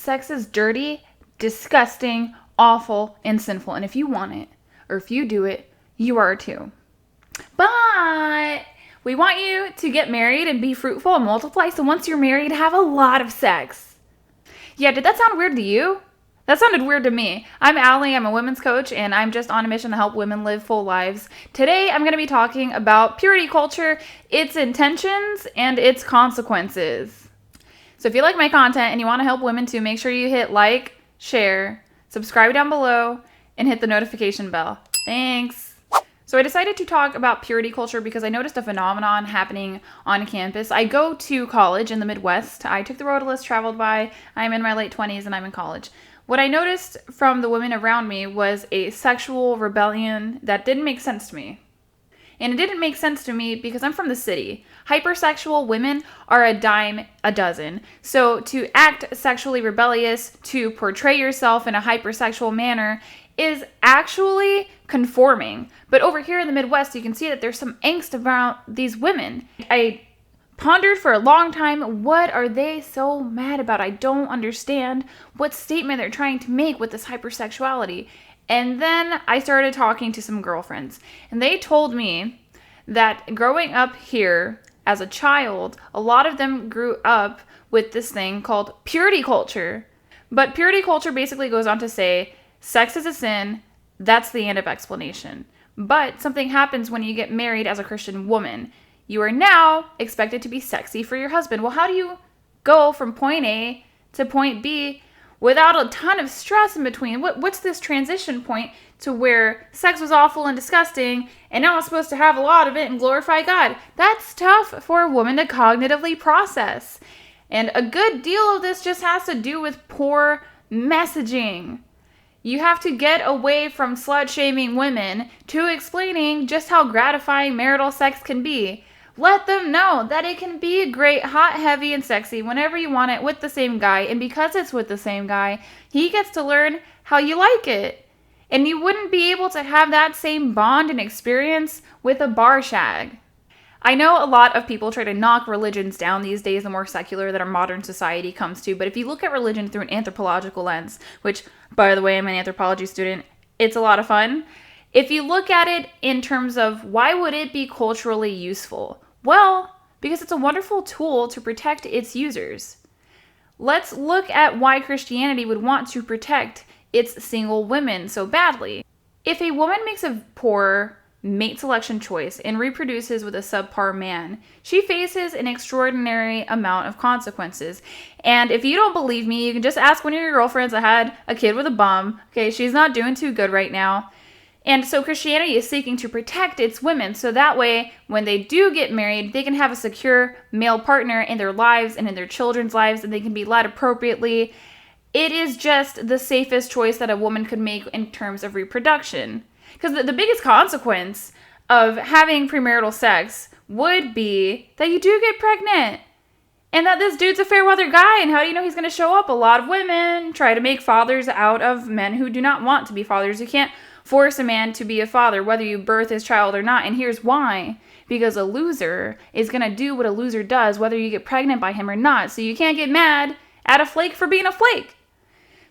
sex is dirty, disgusting, awful, and sinful. And if you want it, or if you do it, you are too. But we want you to get married and be fruitful and multiply. So once you're married, have a lot of sex. Yeah, did that sound weird to you? That sounded weird to me. I'm Allie, I'm a women's coach, and I'm just on a mission to help women live full lives. Today, I'm going to be talking about purity culture, its intentions, and its consequences. So if you like my content and you want to help women too, make sure you hit like, share, subscribe down below, and hit the notification bell. Thanks. So I decided to talk about purity culture because I noticed a phenomenon happening on campus. I go to college in the Midwest. I took the road less traveled by. I'm in my late 20s and I'm in college. What I noticed from the women around me was a sexual rebellion that didn't make sense to me. And it didn't make sense to me because I'm from the city. Hypersexual women are a dime a dozen. So to act sexually rebellious, to portray yourself in a hypersexual manner is actually conforming. But over here in the Midwest, you can see that there's some angst about these women. I pondered for a long time, what are they so mad about? I don't understand what statement they're trying to make with this hypersexuality. And then I started talking to some girlfriends, and they told me that growing up here as a child, a lot of them grew up with this thing called purity culture. But purity culture basically goes on to say, sex is a sin, that's the end of explanation. But something happens when you get married as a Christian woman. You are now expected to be sexy for your husband. Well, how do you go from point A to point B without a ton of stress in between? What's this transition point to where sex was awful and disgusting, and now I'm supposed to have a lot of it and glorify God? That's tough for a woman to cognitively process. And a good deal of this just has to do with poor messaging. You have to get away from slut-shaming women to explaining just how gratifying marital sex can be. Let them know that it can be great, hot, heavy, and sexy whenever you want it with the same guy. And because it's with the same guy, he gets to learn how you like it. And you wouldn't be able to have that same bond and experience with a bar shag. I know a lot of people try to knock religions down these days, the more secular that our modern society comes to. But if you look at religion through an anthropological lens, which, by the way, I'm an anthropology student, it's a lot of fun. If you look at it in terms of why would it be culturally useful? Well, because it's a wonderful tool to protect its users. Let's look at why Christianity would want to protect its single women so badly. If a woman makes a poor mate selection choice and reproduces with a subpar man, she faces an extraordinary amount of consequences. And if you don't believe me, you can just ask one of your girlfriends that had a kid with a bum. Okay, she's not doing too good right now. And so Christianity is seeking to protect its women, so that way, when they do get married, they can have a secure male partner in their lives and in their children's lives, and they can be led appropriately. It is just the safest choice that a woman could make in terms of reproduction. Because the biggest consequence of having premarital sex would be that you do get pregnant. And that this dude's a fair weather guy, and how do you know he's going to show up? A lot of women try to make fathers out of men who do not want to be fathers. You can't force a man to be a father, whether you birth his child or not. And here's why. Because a loser is going to do what a loser does, whether you get pregnant by him or not. So you can't get mad at a flake for being a flake.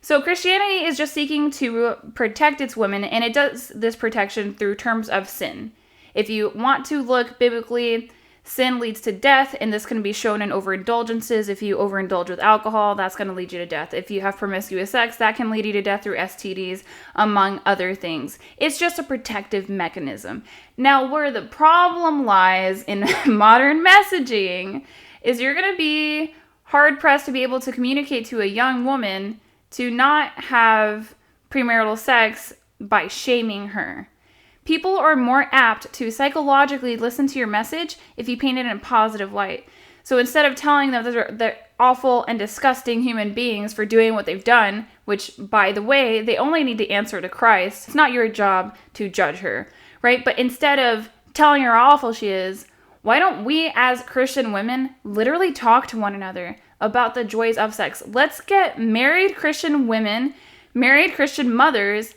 So Christianity is just seeking to protect its women, and it does this protection through terms of sin. If you want to look biblically, sin leads to death, and this can be shown in overindulgences. If you overindulge with alcohol, that's going to lead you to death. If you have promiscuous sex, that can lead you to death through STDs, among other things. It's just a protective mechanism. Now, where the problem lies in modern messaging is you're going to be hard-pressed to be able to communicate to a young woman to not have premarital sex by shaming her. People are more apt to psychologically listen to your message if you paint it in a positive light. So instead of telling them that they're awful and disgusting human beings for doing what they've done, which, by the way, they only need to answer to Christ. It's not your job to judge her, right? But instead of telling her how awful she is, why don't we as Christian women literally talk to one another about the joys of sex? Let's get married Christian women, married Christian mothers,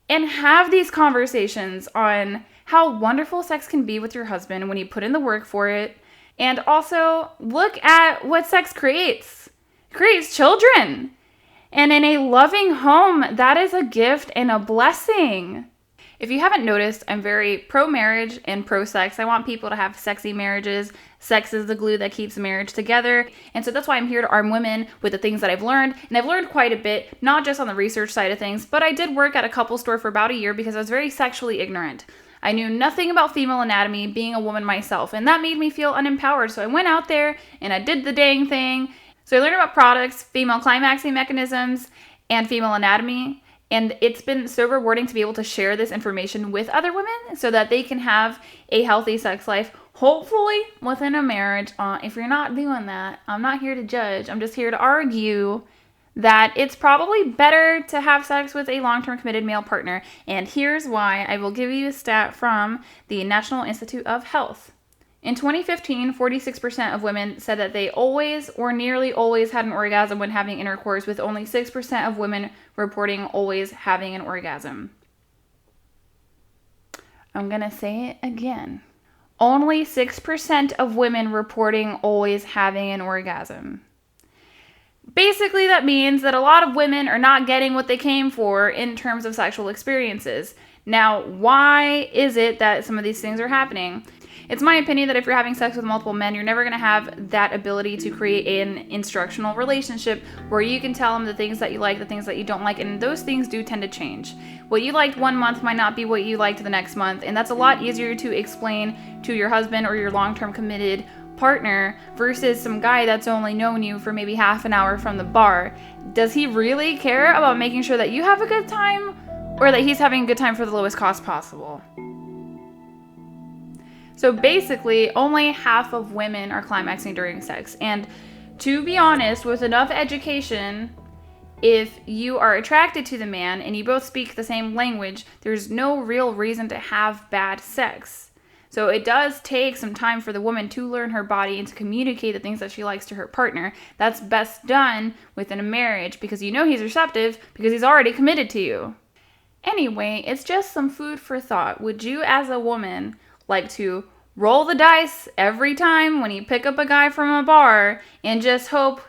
and have these conversations on how wonderful sex can be with your husband when you put in the work for it. And also look at what sex creates. It creates children. And in a loving home, that is a gift and a blessing. If you haven't noticed, I'm very pro-marriage and pro-sex. I want people to have sexy marriages. Sex is the glue that keeps marriage together. And so that's why I'm here to arm women with the things that I've learned. And I've learned quite a bit, not just on the research side of things, but I did work at a couple store for about a year because I was very sexually ignorant. I knew nothing about female anatomy, being a woman myself, and that made me feel unempowered. So I went out there and I did the dang thing. So I learned about products, female climaxing mechanisms, and female anatomy. And it's been so rewarding to be able to share this information with other women so that they can have a healthy sex life, hopefully within a marriage. If you're not doing that, I'm not here to judge. I'm just here to argue that it's probably better to have sex with a long-term committed male partner. And here's why. I will give you a stat from the National Institute of Health. In 2015, 46% of women said that they always or nearly always had an orgasm when having intercourse, with only 6% of women reporting always having an orgasm. I'm going to say it again. Only 6% of women reporting always having an orgasm. Basically, that means that a lot of women are not getting what they came for in terms of sexual experiences. Now, why is it that some of these things are happening? It's my opinion that if you're having sex with multiple men, you're never going to have that ability to create an instructional relationship where you can tell them the things that you like, the things that you don't like, and those things do tend to change. What you liked one month might not be what you liked the next month, and that's a lot easier to explain to your husband or your long-term committed partner versus some guy that's only known you for maybe half an hour from the bar. Does he really care about making sure that you have a good time, or that he's having a good time for the lowest cost possible? So basically, only half of women are climaxing during sex. And to be honest, with enough education, if you are attracted to the man and you both speak the same language, there's no real reason to have bad sex. So it does take some time for the woman to learn her body and to communicate the things that she likes to her partner. That's best done within a marriage because you know he's receptive because he's already committed to you. Anyway, it's just some food for thought. Would you, as a woman, like to roll the dice every time when you pick up a guy from a bar and just hope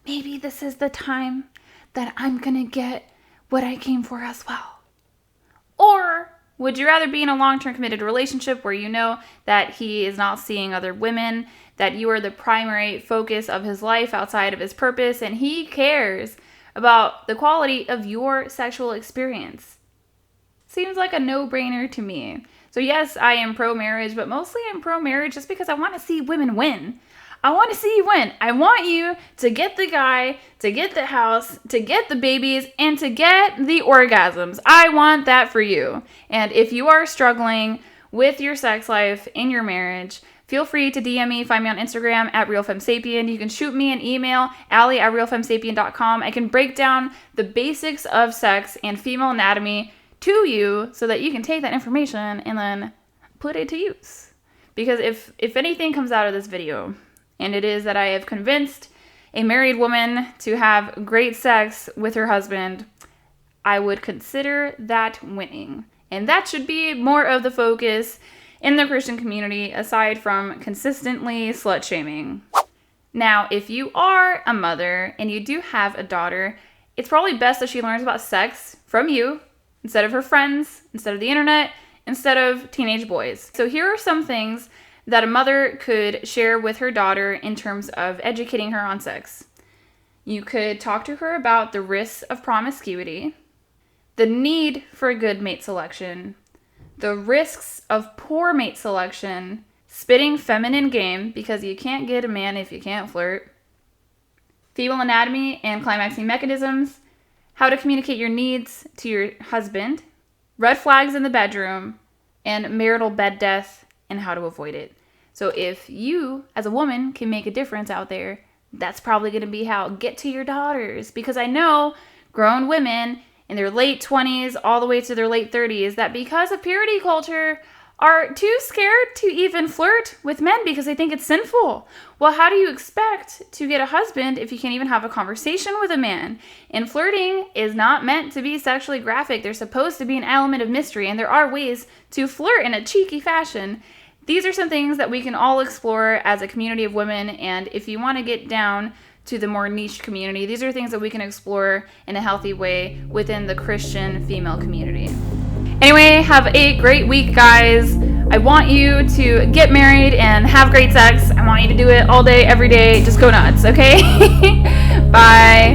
maybe this is the time that I'm gonna get what I came for as well? Or would you rather be in a long-term committed relationship where you know that he is not seeing other women, that you are the primary focus of his life outside of his purpose, and he cares about the quality of your sexual experience? Seems like a no-brainer to me. So yes, I am pro-marriage, but mostly I'm pro-marriage just because I want to see women win. I want to see you win. I want you to get the guy, to get the house, to get the babies, and to get the orgasms. I want that for you. And if you are struggling with your sex life in your marriage, feel free to DM me, find me on Instagram at RealFemSapien. You can shoot me an email, Allie@RealFemSapien.com. I can break down the basics of sex and female anatomy to you so that you can take that information and then put it to use. Because if anything comes out of this video, and it is that I have convinced a married woman to have great sex with her husband, I would consider that winning. And that should be more of the focus in the Christian community, aside from consistently slut shaming. Now, if you are a mother and you do have a daughter, it's probably best that she learns about sex from you, instead of her friends, instead of the internet, instead of teenage boys. So here are some things that a mother could share with her daughter in terms of educating her on sex. You could talk to her about the risks of promiscuity, the need for good mate selection, the risks of poor mate selection, spitting feminine game because you can't get a man if you can't flirt, female anatomy and climaxing mechanisms, how to communicate your needs to your husband, red flags in the bedroom, and marital bed death and how to avoid it. So if you, as a woman, can make a difference out there, that's probably going to be how get to your daughters. Because I know grown women in their late 20s all the way to their late 30s that because of purity culture are too scared to even flirt with men because they think it's sinful. Well, how do you expect to get a husband if you can't even have a conversation with a man? And flirting is not meant to be sexually graphic. There's supposed to be an element of mystery, and there are ways to flirt in a cheeky fashion. These are some things that we can all explore as a community of women, and if you want to get down to the more niche community. These are things that we can explore in a healthy way within the Christian female community. Anyway, have a great week, guys. I want you to get married and have great sex. I want you to do it all day, every day. Just go nuts, okay? Bye.